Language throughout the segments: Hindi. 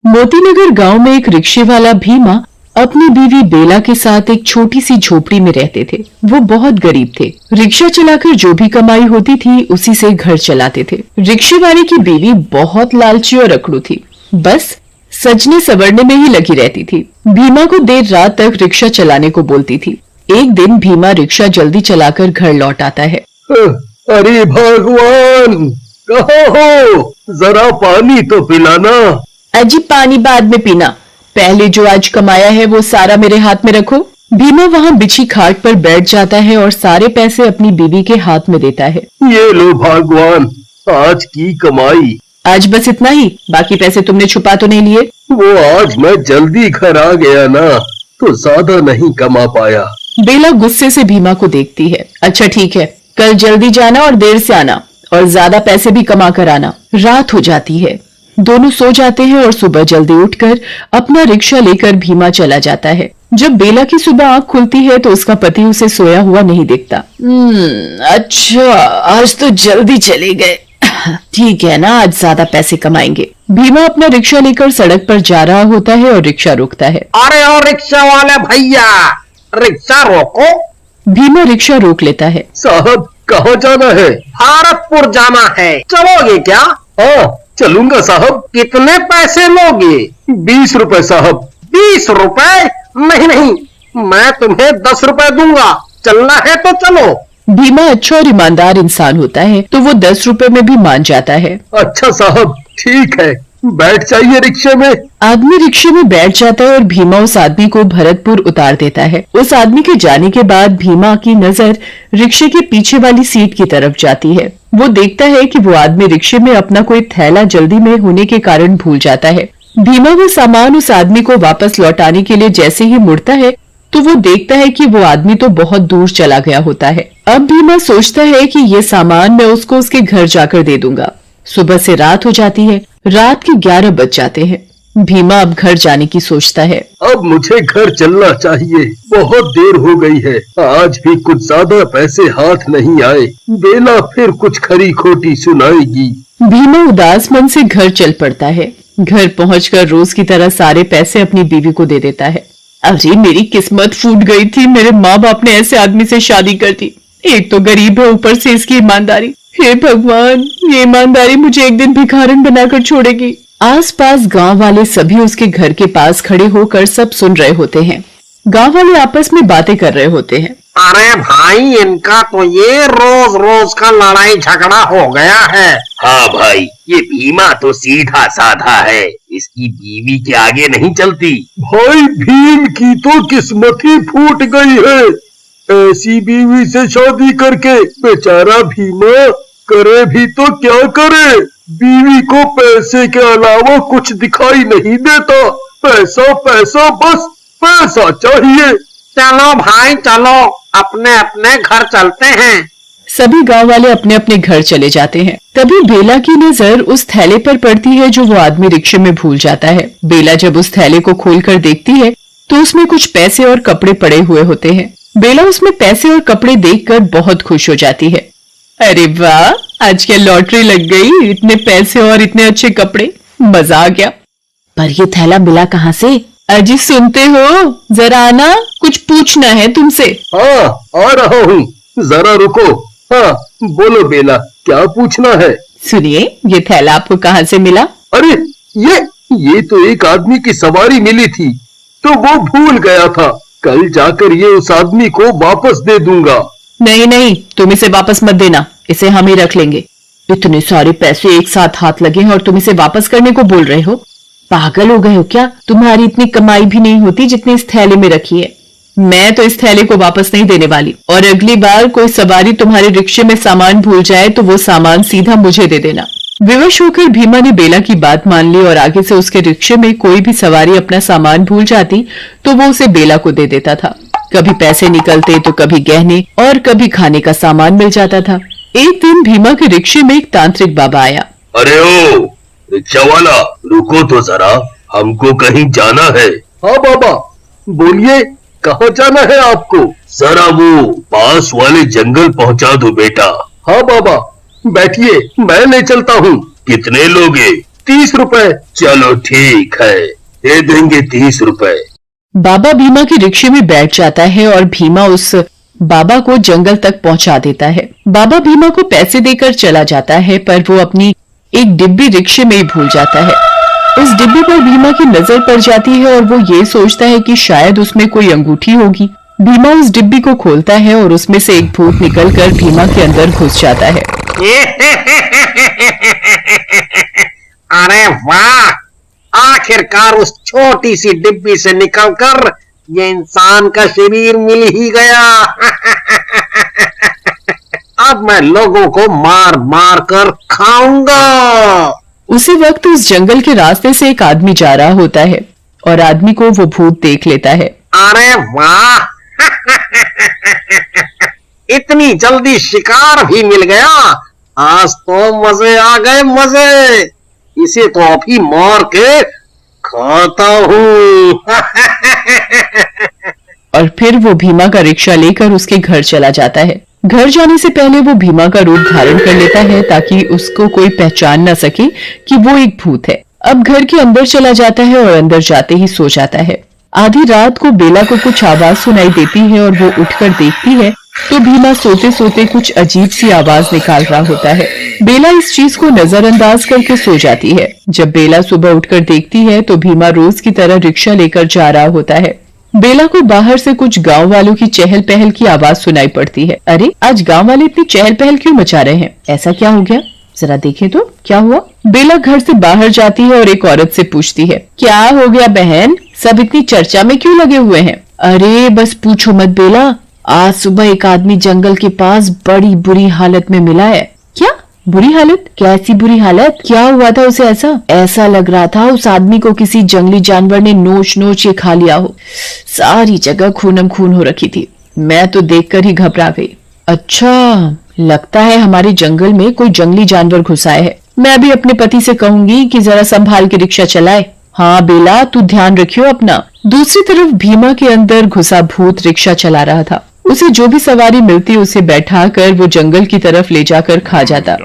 मोतीनगर गांव में एक रिक्शे वाला भीमा अपनी बीवी बेला के साथ एक छोटी सी झोपड़ी में रहते थे। वो बहुत गरीब थे। रिक्शा चलाकर जो भी कमाई होती थी उसी से घर चलाते थे। रिक्शे वाले की बीवी बहुत लालची और अकड़ू थी। बस सजने संवरने में ही लगी रहती थी। भीमा को देर रात तक रिक्शा चलाने को बोलती थी। एक दिन भीमा रिक्शा जल्दी चलाकर घर लौट आता है। अरे भगवान, कहाँ हो? जरा पानी तो पिलाना। अजी पानी बाद में पीना, पहले जो आज कमाया है वो सारा मेरे हाथ में रखो। भीमा वहाँ बिछी खाट पर बैठ जाता है और सारे पैसे अपनी बीवी के हाथ में देता है। ये लो भगवान, आज की कमाई। आज बस इतना ही? बाकी पैसे तुमने छुपा तो नहीं लिए? वो आज मैं जल्दी घर आ गया ना, तो ज्यादा नहीं कमा पाया। बेला गुस्से से भीमा को देखती है। अच्छा ठीक है, कल जल्दी जाना और देर से आना, और ज्यादा पैसे भी कमा कर आना। रात हो जाती है। दोनों सो जाते हैं और सुबह जल्दी उठकर अपना रिक्शा लेकर भीमा चला जाता है। जब बेला की सुबह आंख खुलती है तो उसका पति उसे सोया हुआ नहीं दिखता। अच्छा, आज तो जल्दी चले गए। ठीक है ना, आज ज्यादा पैसे कमाएंगे। भीमा अपना रिक्शा लेकर सड़क पर जा रहा होता है और रिक्शा रुकता है। अरे ओ रिक्शा वाले भैया, रिक्शा रोको। भीमा रिक्शा रोक लेता है। साहब, कहाँ जाना है? भारतपुर जाना है, चलोगे क्या? हाँ, चलूंगा साहब। कितने पैसे लोगे? 20 रुपए साहब। 20 रुपए? नहीं नहीं, मैं तुम्हें 10 रुपए दूंगा। चलना है तो चलो। भीमा अच्छा और ईमानदार इंसान होता है तो वो 10 रुपए में भी मान जाता है। अच्छा साहब, ठीक है, बैठ जाइए रिक्शे में। आदमी रिक्शे में बैठ जाता है और भीमा उस आदमी को भरतपुर उतार देता है। उस आदमी के जाने के बाद भीमा की नजर रिक्शे के पीछे वाली सीट की तरफ जाती है। वो देखता है कि वो आदमी रिक्शे में अपना कोई थैला जल्दी में होने के कारण भूल जाता है। भीमा वो सामान उस आदमी को वापस लौटाने के लिए जैसे ही मुड़ता है तो वो देखता है कि वो आदमी तो बहुत दूर चला गया होता है। अब भीमा सोचता है कि ये सामान मैं उसको उसके घर जाकर दे दूंगा। सुबह से रात हो जाती है। रात के 11 बज जाते हैं। भीमा अब घर जाने की सोचता है। अब मुझे घर चलना चाहिए, बहुत देर हो गई है। आज भी कुछ ज्यादा पैसे हाथ नहीं आए। बेला फिर कुछ खरी खोटी सुनाएगी। भीमा उदास मन से घर चल पड़ता है। घर पहुंचकर रोज की तरह सारे पैसे अपनी बीवी को दे देता है। अरे मेरी किस्मत फूट गई थी, मेरे माँ बाप ने ऐसे आदमी से शादी कर दी। एक तो गरीब है, ऊपर से इसकी ईमानदारी। हे भगवान, ये ईमानदारी मुझे एक दिन भिखारन बनाकर छोड़ेगी। आसपास गांव वाले सभी उसके घर के पास खड़े होकर सब सुन रहे होते हैं। गांव वाले आपस में बातें कर रहे होते हैं। अरे भाई, इनका तो ये रोज रोज का लड़ाई झगड़ा हो गया है। हाँ भाई, ये भीमा तो सीधा साधा है, इसकी बीवी के आगे नहीं चलती। भाई, भीम की तो किस्मत ही फूट गई है। ऐसी बीवी से शादी करके बेचारा भीमा करे भी तो क्या करे। बीवी को पैसे के अलावा कुछ दिखाई नहीं देता। पैसा पैसा, बस पैसा चाहिए। चलो भाई चलो, अपने अपने घर चलते हैं। सभी गांव वाले अपने अपने घर चले जाते हैं। तभी बेला की नजर उस थैले पर पड़ती है जो वो आदमी रिक्शे में भूल जाता है। बेला जब उस थैले को खोलकर देखती है तो उसमें कुछ पैसे और कपड़े पड़े हुए होते हैं। बेला उसमें पैसे और कपड़े देखकर बहुत खुश हो जाती है। अरे वाह, आज क्या लॉटरी लग गई, इतने पैसे और इतने अच्छे कपड़े, मजा आ गया। पर ये थैला मिला कहाँ से? अजी सुनते हो, जरा आना, कुछ पूछना है तुमसे। हाँ, आ रहा हूँ, जरा रुको। हाँ, बोलो बेला, क्या पूछना है? सुनिए, ये थैला आपको कहाँ से मिला? अरे ये तो एक आदमी की सवारी मिली थी, तो वो भूल गया था। कल जाकर ये उस आदमी को वापस दे दूंगा। नहीं नहीं, तुम इसे वापस मत देना, इसे हम ही रख लेंगे। इतने सारे पैसे एक साथ हाथ लगे हैं और तुम इसे वापस करने को बोल रहे हो? पागल हो गए हो क्या? तुम्हारी इतनी कमाई भी नहीं होती जितनी इस थैले में रखी है। मैं तो इस थैले को वापस नहीं देने वाली, और अगली बार कोई सवारी तुम्हारे रिक्शे में सामान भूल जाए तो वो सामान सीधा मुझे दे देना। विवश होकर भीमा ने बेला की बात मान ली और आगे से उसके रिक्शे में कोई भी सवारी अपना सामान भूल जाती तो वो उसे बेला को दे देता था। कभी पैसे निकलते तो कभी गहने और कभी खाने का सामान मिल जाता था। एक दिन भीमा के रिक्शे में एक तांत्रिक बाबा आया। अरे ओ रिक्शा वाला, रुको तो जरा, हमको कहीं जाना है। हाँ बाबा, बोलिए, कहाँ जाना है आपको? जरा वो पास वाले जंगल पहुँचा दो बेटा। हाँ बाबा, बैठिए, मैं ले चलता हूँ। कितने लोगे? 30 रुपए। चलो ठीक है, दे देंगे 30 रुपए। बाबा भीमा के रिक्शे में बैठ जाता है और भीमा उस बाबा को जंगल तक पहुंचा देता है। बाबा भीमा को पैसे देकर चला जाता है, पर वो अपनी एक डिब्बी रिक्शे में ही भूल जाता है। उस डिब्बी पर भीमा की नजर पड़ जाती है और वो ये सोचता है कि शायद उसमें कोई अंगूठी होगी। भीमा उस डिब्बी को खोलता है और उसमें से एक भूत निकलकर भीमा के अंदर घुस जाता है। अरे वाह, आखिरकार उस छोटी सी डिब्बी से निकलकर ये इंसान का शरीर मिल ही गया। अब मैं लोगों को मार मार कर खाऊंगा। उसी वक्त उस जंगल के रास्ते से एक आदमी जा रहा होता है और आदमी को वो भूत देख लेता है। अरे वाह, इतनी जल्दी शिकार भी मिल गया। आज तो मजे आ गए, मजे। इसे तो अभी मार के खाता हूँ। और फिर वो भीमा का रिक्शा लेकर उसके घर चला जाता है। घर जाने से पहले वो भीमा का रूप धारण कर लेता है ताकि उसको कोई पहचान न सके कि वो एक भूत है। अब घर के अंदर चला जाता है और अंदर जाते ही सो जाता है। आधी रात को बेला को कुछ आवाज सुनाई देती है और वो उठकर देखती है तो भीमा सोते सोते कुछ अजीब सी आवाज निकाल रहा होता है। बेला इस चीज को नजरअंदाज करके सो जाती है। जब बेला सुबह उठकर देखती है तो भीमा रोज की तरह रिक्शा लेकर जा रहा होता है। बेला को बाहर से कुछ गांव वालों की चहल पहल की आवाज सुनाई पड़ती है। अरे, आज गांव वाले इतनी चहल पहल क्यों मचा रहे हैं? ऐसा क्या हो गया? जरा देखे तो क्या हुआ। बेला घर से बाहर जाती है और एक औरत से पूछती है, क्या हो गया बहन, सब इतनी चर्चा में क्यों लगे हुए हैं? अरे बस पूछो मत बेला, आज सुबह एक आदमी जंगल के पास बड़ी बुरी हालत में मिला है। क्या बुरी हालत? कैसी बुरी हालत? क्या हुआ था उसे? ऐसा लग रहा था उस आदमी को किसी जंगली जानवर ने नोच नोच के खा लिया हो। सारी जगह खूनम खून हो रखी थी। मैं तो देखकर ही घबरा गई। अच्छा, लगता है हमारे जंगल में कोई जंगली जानवर घुसा है। मैं भी अपने पति से कहूंगी कि जरा संभाल के रिक्शा चलाए। हाँ बेला, तू ध्यान रखियो अपना। दूसरी तरफ भीमा के अंदर घुसा भूत रिक्शा चला रहा था। उसे जो भी सवारी मिलती उसे बैठाकर वो जंगल की तरफ ले जाकर खा जाता।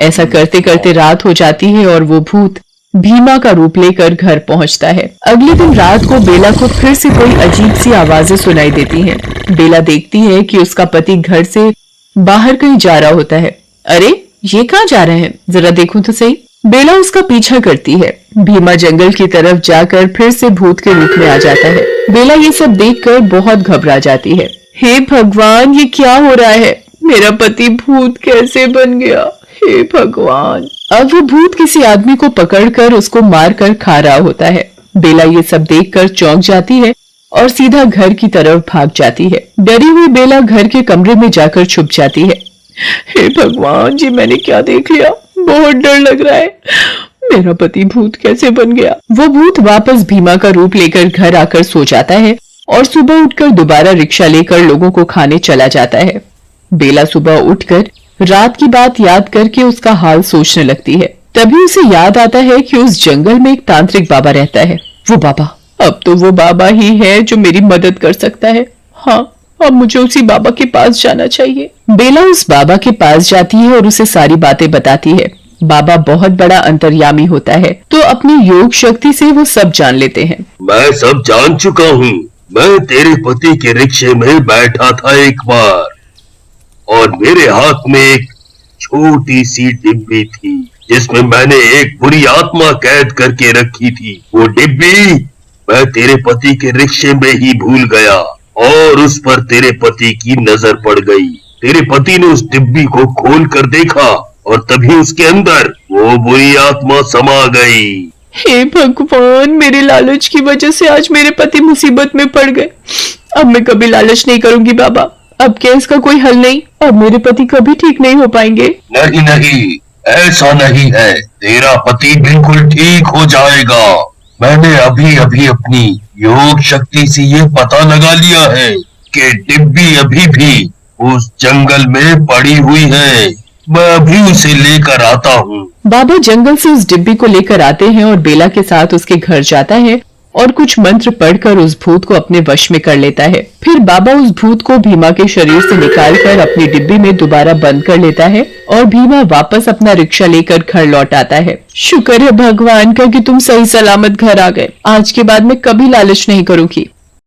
ऐसा करते करते रात हो जाती है और वो भूत भीमा का रूप लेकर घर पहुंचता है। अगले दिन रात को बेला को फिर से कोई अजीब सी आवाजें सुनाई देती हैं। बेला देखती है कि उसका पति घर से बाहर कहीं जा रहा होता है। अरे, ये कहाँ जा रहे हैं? जरा देखूं तो सही। बेला उसका पीछा करती है। भीमा जंगल की तरफ जाकर फिर से भूत के रूप में आ जाता है। बेला ये सब देखकर बहुत घबरा जाती है। हे भगवान, ये क्या हो रहा है? मेरा पति भूत कैसे बन गया? हे भगवान। अब वो भूत किसी आदमी को पकड़कर उसको मारकर खा रहा होता है। बेला ये सब देखकर चौंक जाती है और सीधा घर की तरफ भाग जाती है। डरी हुई बेला घर के कमरे में जाकर छुप जाती है। हे भगवान जी, मैंने क्या देख लिया? बहुत डर लग रहा है। मेरा पति भूत कैसे बन गया? वो भूत वापस भीमा का रूप लेकर घर आकर सो जाता है और सुबह उठकर दोबारा रिक्शा लेकर लोगों को खाने चला जाता है। बेला सुबह उठकर रात की बात याद करके उसका हाल सोचने लगती है। तभी उसे याद आता है कि उस जंगल में एक तांत्रिक बाबा रहता है। वो बाबा, अब तो वो बाबा ही है जो मेरी मदद कर सकता है। हाँ, अब मुझे उसी बाबा के पास जाना चाहिए। बेला उस बाबा के पास जाती है और उसे सारी बातें बताती है। बाबा बहुत बड़ा अंतर्यामी होता है, तो अपनी योग शक्ति से वो सब जान लेते हैं। मैं सब जान चुका हूँ। मैं तेरे पति के रिक्शे में बैठा था एक बार और मेरे हाथ में एक छोटी सी डिब्बी थी जिसमें मैंने एक बुरी आत्मा कैद करके रखी थी। वो डिब्बी मैं तेरे पति के रिक्शे में ही भूल गया और उस पर तेरे पति की नजर पड़ गई। तेरे पति ने उस डिब्बी को खोल कर देखा और तभी उसके अंदर वो बुरी आत्मा समा गई। हे भगवान, मेरे लालच की वजह से आज मेरे पति मुसीबत में पड़ गए। अब मैं कभी लालच नहीं करूंगी बाबा। अब क्या इसका कोई हल नहीं? अब मेरे पति कभी ठीक नहीं हो पाएंगे। नहीं नहीं, ऐसा नहीं है। तेरा पति बिल्कुल ठीक हो जाएगा। मैंने अभी अभी अपनी योग शक्ति से ये पता लगा लिया है कि डिब्बी अभी भी उस जंगल में पड़ी हुई है। मैं अभी उसे लेकर आता हूँ। बाबा जंगल से उस डिब्बी को लेकर आते हैं और बेला के साथ उसके घर जाता है और कुछ मंत्र पढ़कर उस भूत को अपने वश में कर लेता है। फिर बाबा उस भूत को भीमा के शरीर से निकालकर अपनी डिब्बी में दोबारा बंद कर लेता है और भीमा वापस अपना रिक्शा लेकर घर लौट आता है। शुक्र है भगवान का कि तुम सही सलामत घर आ गए। आज के बाद मैं कभी लालच नहीं करूंगी।